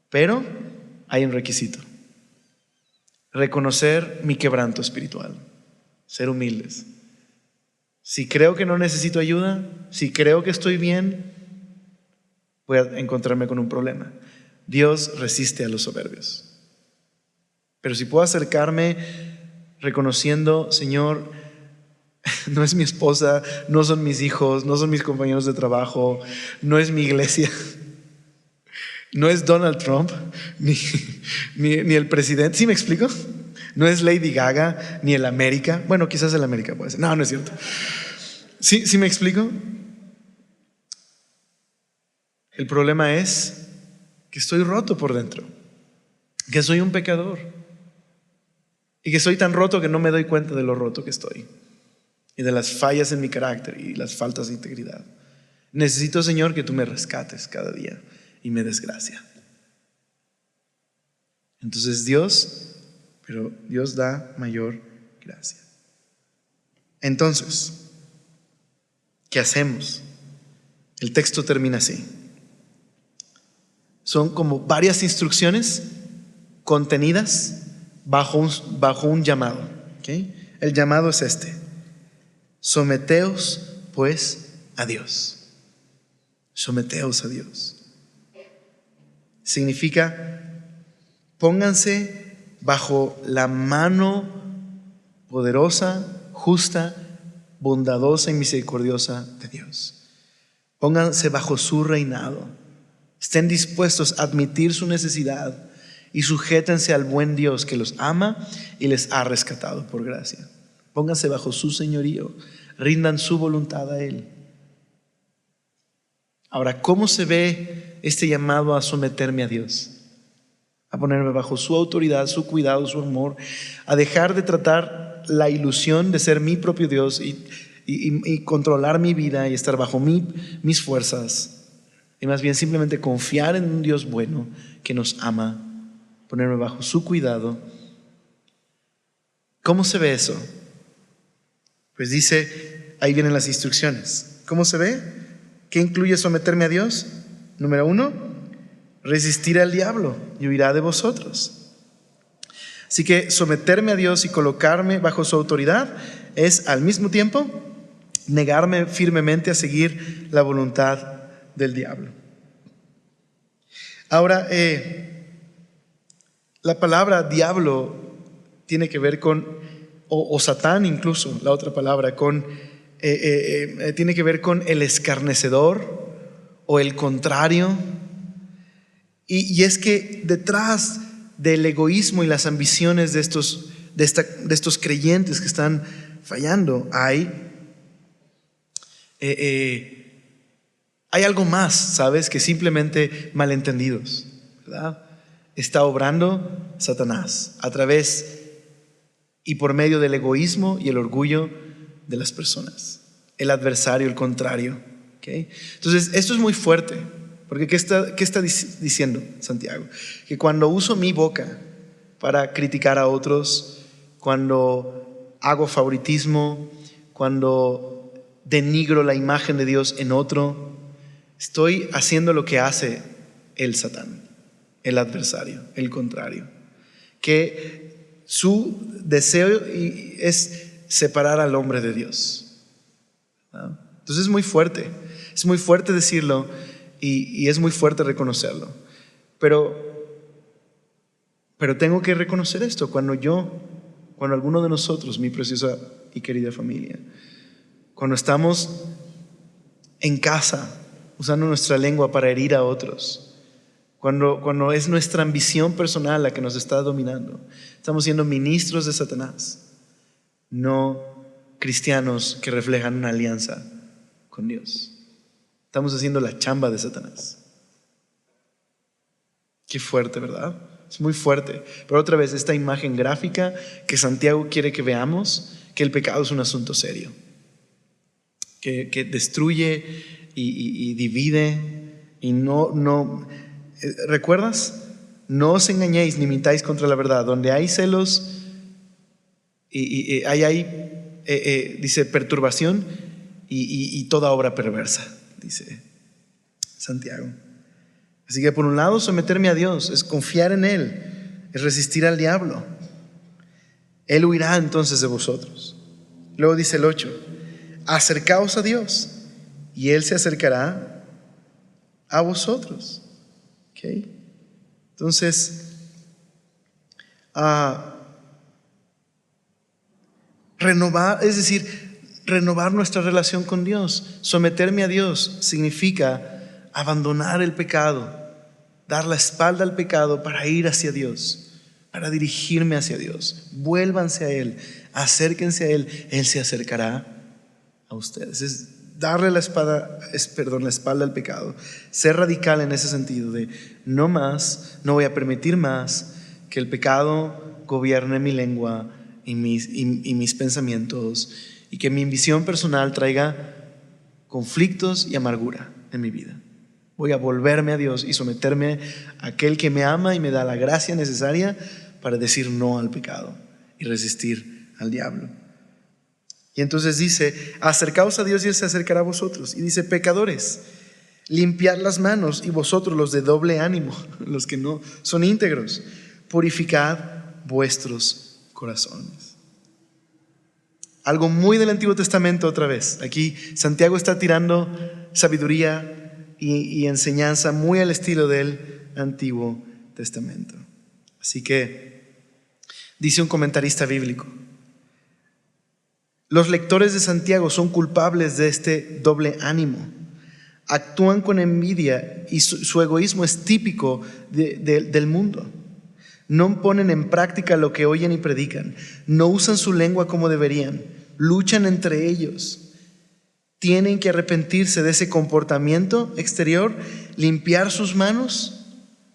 Pero hay un requisito: reconocer mi quebranto espiritual, ser humildes. Si creo que no necesito ayuda, si creo que estoy bien, voy a encontrarme con un problema. Dios resiste a los soberbios. Pero si puedo acercarme reconociendo, Señor, no es mi esposa, no son mis hijos, no son mis compañeros de trabajo, no es mi iglesia, no es Donald Trump, ni el presidente. ¿Sí me explico? No es Lady Gaga, ni el América. Bueno, quizás el América puede ser. No, no es cierto. ¿Sí me explico? El problema es que estoy roto por dentro, que soy un pecador y que soy tan roto que no me doy cuenta de lo roto que estoy y de las fallas en mi carácter y las faltas de integridad. Necesito, Señor, que tú me rescates cada día y me des gracia. Entonces Dios da mayor gracia. Entonces, ¿qué hacemos? El texto termina así. Son como varias instrucciones contenidas bajo un llamado. ¿Okay? El llamado es este: someteos pues a Dios. Someteos a Dios. Significa, pónganse bajo la mano poderosa, justa, bondadosa y misericordiosa de Dios. Pónganse bajo su reinado. Estén dispuestos a admitir su necesidad y sujétense al buen Dios que los ama y les ha rescatado por gracia. Pónganse bajo su señorío, rindan su voluntad a Él. Ahora, ¿cómo se ve este llamado a someterme a Dios? A ponerme bajo su autoridad, su cuidado, su amor, a dejar de tratar la ilusión de ser mi propio Dios y controlar mi vida y estar bajo mis fuerzas, y más bien simplemente confiar en un Dios bueno que nos ama, ponerme bajo su cuidado. ¿Cómo se ve eso? Pues dice, ahí vienen las instrucciones. ¿Cómo se ve? ¿Qué incluye someterme a Dios? Número 1, resistir al diablo y huirá de vosotros. Así que someterme a Dios y colocarme bajo su autoridad es al mismo tiempo negarme firmemente a seguir la voluntad del diablo. Ahora, la palabra diablo tiene que ver con, o Satán incluso, la otra palabra, tiene que ver con el escarnecedor o el contrario. Y es que detrás del egoísmo y las ambiciones de estos creyentes que están fallando hay algo más, ¿sabes? Que simplemente malentendidos, ¿verdad? Está obrando Satanás a través y por medio del egoísmo y el orgullo de las personas. El adversario, el contrario. ¿Okay? Entonces, esto es muy fuerte, porque ¿qué está diciendo Santiago? Que cuando uso mi boca para criticar a otros, cuando hago favoritismo, cuando denigro la imagen de Dios en otro, estoy haciendo lo que hace el Satán, el adversario, el contrario, que su deseo es separar al hombre de Dios. ¿No? Entonces es muy fuerte decirlo y es muy fuerte reconocerlo, pero tengo que reconocer esto cuando alguno de nosotros, mi preciosa y querida familia, cuando estamos en casa usando nuestra lengua para herir a otros, cuando es nuestra ambición personal la que nos está dominando, estamos siendo ministros de Satanás, no cristianos que reflejan una alianza con Dios. Estamos haciendo la chamba de Satanás. Qué fuerte, ¿verdad? Es muy fuerte. Pero otra vez, esta imagen gráfica que Santiago quiere que veamos, que el pecado es un asunto serio, que destruye y divide y no ¿recuerdas? No os engañéis ni mintáis contra la verdad. Donde hay celos y hay dice perturbación y toda obra perversa, dice Santiago. Así que por un lado, someterme a Dios es confiar en Él, es resistir al diablo. Él huirá entonces de vosotros. Luego dice el 8, acercaos a Dios y Él se acercará a vosotros. ¿Okay? Entonces, renovar nuestra relación con Dios. Someterme a Dios significa abandonar el pecado, dar la espalda al pecado para ir hacia Dios, para dirigirme hacia Dios. Vuélvanse a Él, acérquense a Él, Él se acercará a ustedes. Es darle la espalda al pecado, ser radical en ese sentido de no voy a permitir más que el pecado gobierne mi lengua y mis pensamientos, y que mi ambición personal traiga conflictos y amargura en mi vida. Voy a volverme a Dios y someterme a aquel que me ama y me da la gracia necesaria para decir no al pecado y resistir al diablo. Y entonces dice, acercaos a Dios y Él se acercará a vosotros. Y dice, pecadores, limpiad las manos, y vosotros los de doble ánimo, los que no son íntegros, purificad vuestros corazones. Algo muy del Antiguo Testamento otra vez. Aquí Santiago está tirando sabiduría y enseñanza muy al estilo del Antiguo Testamento. Así que dice un comentarista bíblico, los lectores de Santiago son culpables de este doble ánimo. Actúan con envidia y su egoísmo es típico del mundo. No ponen en práctica lo que oyen y predican. No usan su lengua como deberían. Luchan entre ellos. Tienen que arrepentirse de ese comportamiento exterior, limpiar sus manos,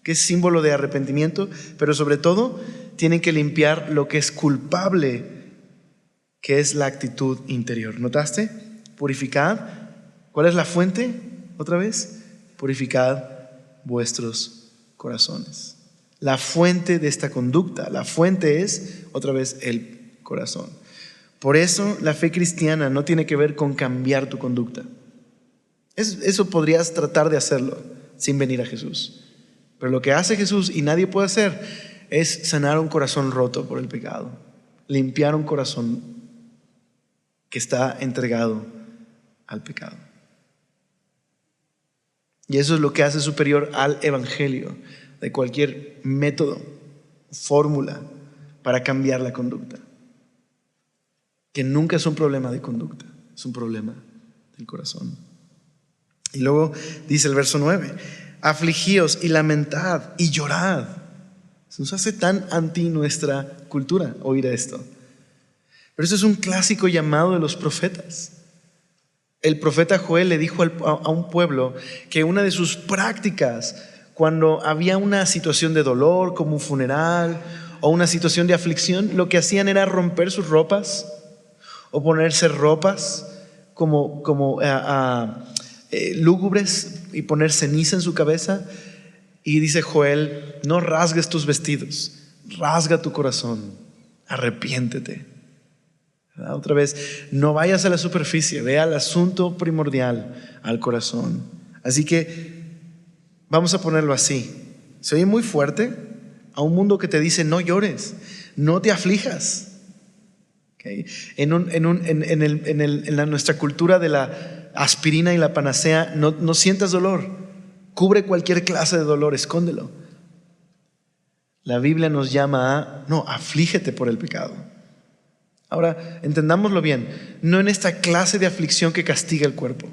que es símbolo de arrepentimiento, pero sobre todo tienen que limpiar lo que es culpable, que es la actitud interior. ¿Notaste? Purificad. ¿Cuál es la fuente? Otra vez, purificad vuestros corazones. La fuente de esta conducta, la fuente es, otra vez, el corazón. Por eso la fe cristiana no tiene que ver con cambiar tu conducta. Eso podrías tratar de hacerlo sin venir a Jesús. Pero lo que hace Jesús y nadie puede hacer es sanar un corazón roto por el pecado, limpiar un corazón que está entregado al pecado. Y eso es lo que hace superior al evangelio de cualquier método, fórmula para cambiar la conducta. Que nunca es un problema de conducta, es un problema del corazón. Y luego dice el verso 9, afligíos y lamentad y llorad. Se nos hace tan anti nuestra cultura oír esto. Pero eso es un clásico llamado de los profetas. El profeta Joel le dijo a un pueblo que una de sus prácticas, cuando había una situación de dolor como un funeral o una situación de aflicción, lo que hacían era romper sus ropas o ponerse ropas como lúgubres y poner ceniza en su cabeza. Y dice Joel, no rasgues tus vestidos, rasga tu corazón, arrepiéntete. ¿Verdad? Otra vez, no vayas a la superficie, ve al asunto primordial, al corazón. Así que vamos a ponerlo así. Se oye muy fuerte a un mundo que te dice no llores, no te aflijas. ¿Okay? En nuestra cultura de la aspirina y la panacea, no sientas dolor, cubre cualquier clase de dolor, escóndelo. La Biblia nos llama no, aflígete por el pecado. Ahora, entendámoslo bien, no en esta clase de aflicción que castiga el cuerpo,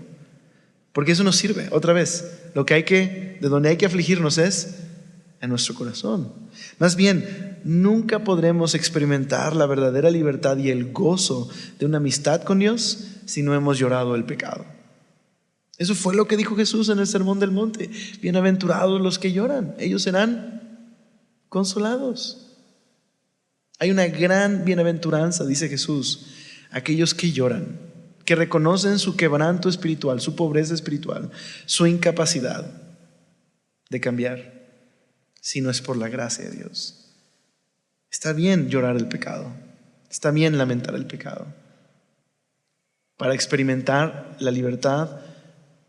porque eso no sirve. Otra vez, de donde hay que afligirnos es en nuestro corazón. Más bien, nunca podremos experimentar la verdadera libertad y el gozo de una amistad con Dios si no hemos llorado el pecado. Eso fue lo que dijo Jesús en el Sermón del Monte. Bienaventurados los que lloran, ellos serán consolados. Hay una gran bienaventuranza, dice Jesús, aquellos que lloran, que reconocen su quebranto espiritual, su pobreza espiritual, su incapacidad de cambiar, si no es por la gracia de Dios. Está bien llorar el pecado, está bien lamentar el pecado, para experimentar la libertad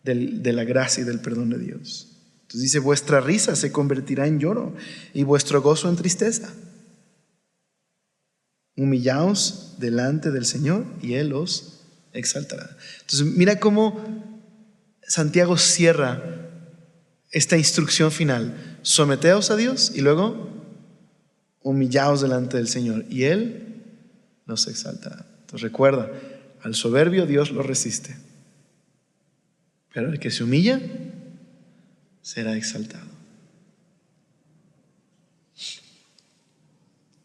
de la gracia y del perdón de Dios. Entonces dice, vuestra risa se convertirá en lloro y vuestro gozo en tristeza. Humillaos delante del Señor y Él os exaltará. Entonces mira cómo Santiago cierra esta instrucción final. Someteos a Dios y luego humillaos delante del Señor y Él nos exaltará. Entonces recuerda, al soberbio Dios lo resiste, pero el que se humilla será exaltado.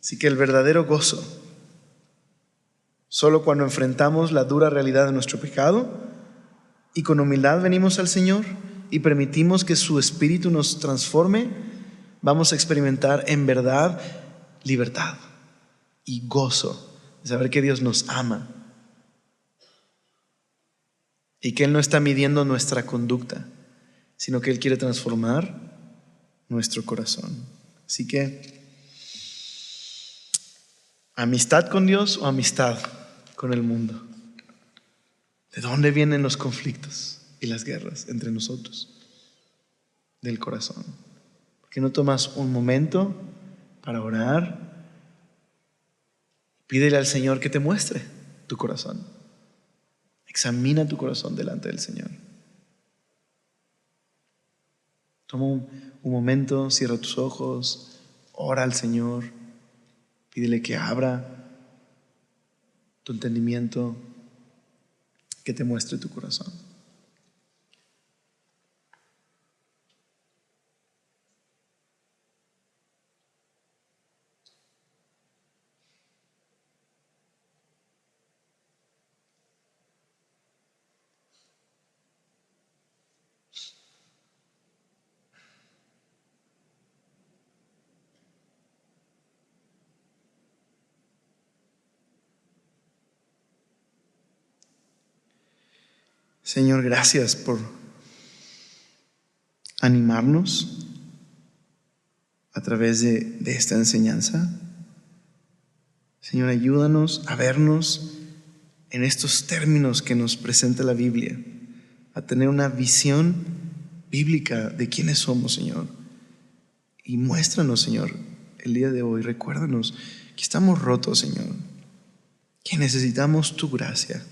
Así que el verdadero gozo, solo cuando enfrentamos la dura realidad de nuestro pecado y con humildad venimos al Señor y permitimos que su Espíritu nos transforme, vamos a experimentar en verdad libertad y gozo de saber que Dios nos ama y que Él no está midiendo nuestra conducta, sino que Él quiere transformar nuestro corazón. Así que ¿Amistad con Dios o amistad con el mundo? ¿De dónde vienen los conflictos y las guerras entre nosotros? Del corazón. ¿Por qué no tomas un momento para orar? Pídele al Señor que te muestre tu corazón. Examina tu corazón delante del Señor. Toma un momento, cierra tus ojos, ora al Señor, pídele que abra tu entendimiento, que te muestre tu corazón. Señor, gracias por animarnos a través de esta enseñanza. Señor, ayúdanos a vernos en estos términos que nos presenta la Biblia, a tener una visión bíblica de quiénes somos, Señor. Y muéstranos, Señor, el día de hoy, recuérdanos que estamos rotos, Señor, que necesitamos tu gracia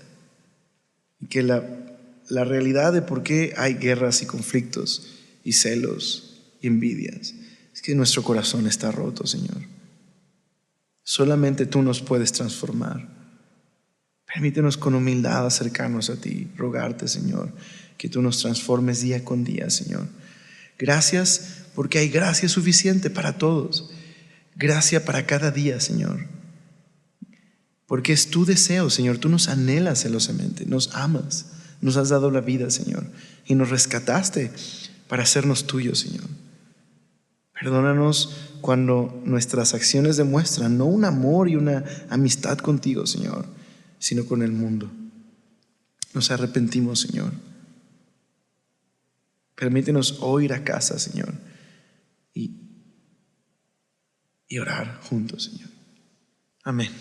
y que la realidad de por qué hay guerras y conflictos y celos y envidias es que nuestro corazón está roto, Señor. Solamente tú nos puedes transformar. Permítenos con humildad acercarnos a ti, rogarte, Señor, que tú nos transformes día con día, Señor. Gracias porque hay gracia suficiente para todos. Gracia para cada día, Señor. Porque es tu deseo, Señor. Tú nos anhelas celosamente, nos amas, nos has dado la vida, Señor, y nos rescataste para hacernos tuyos, Señor. Perdónanos cuando nuestras acciones demuestran no un amor y una amistad contigo, Señor, sino con el mundo. Nos arrepentimos, Señor. Permítenos hoy ir a casa, Señor, y orar juntos, Señor. Amén.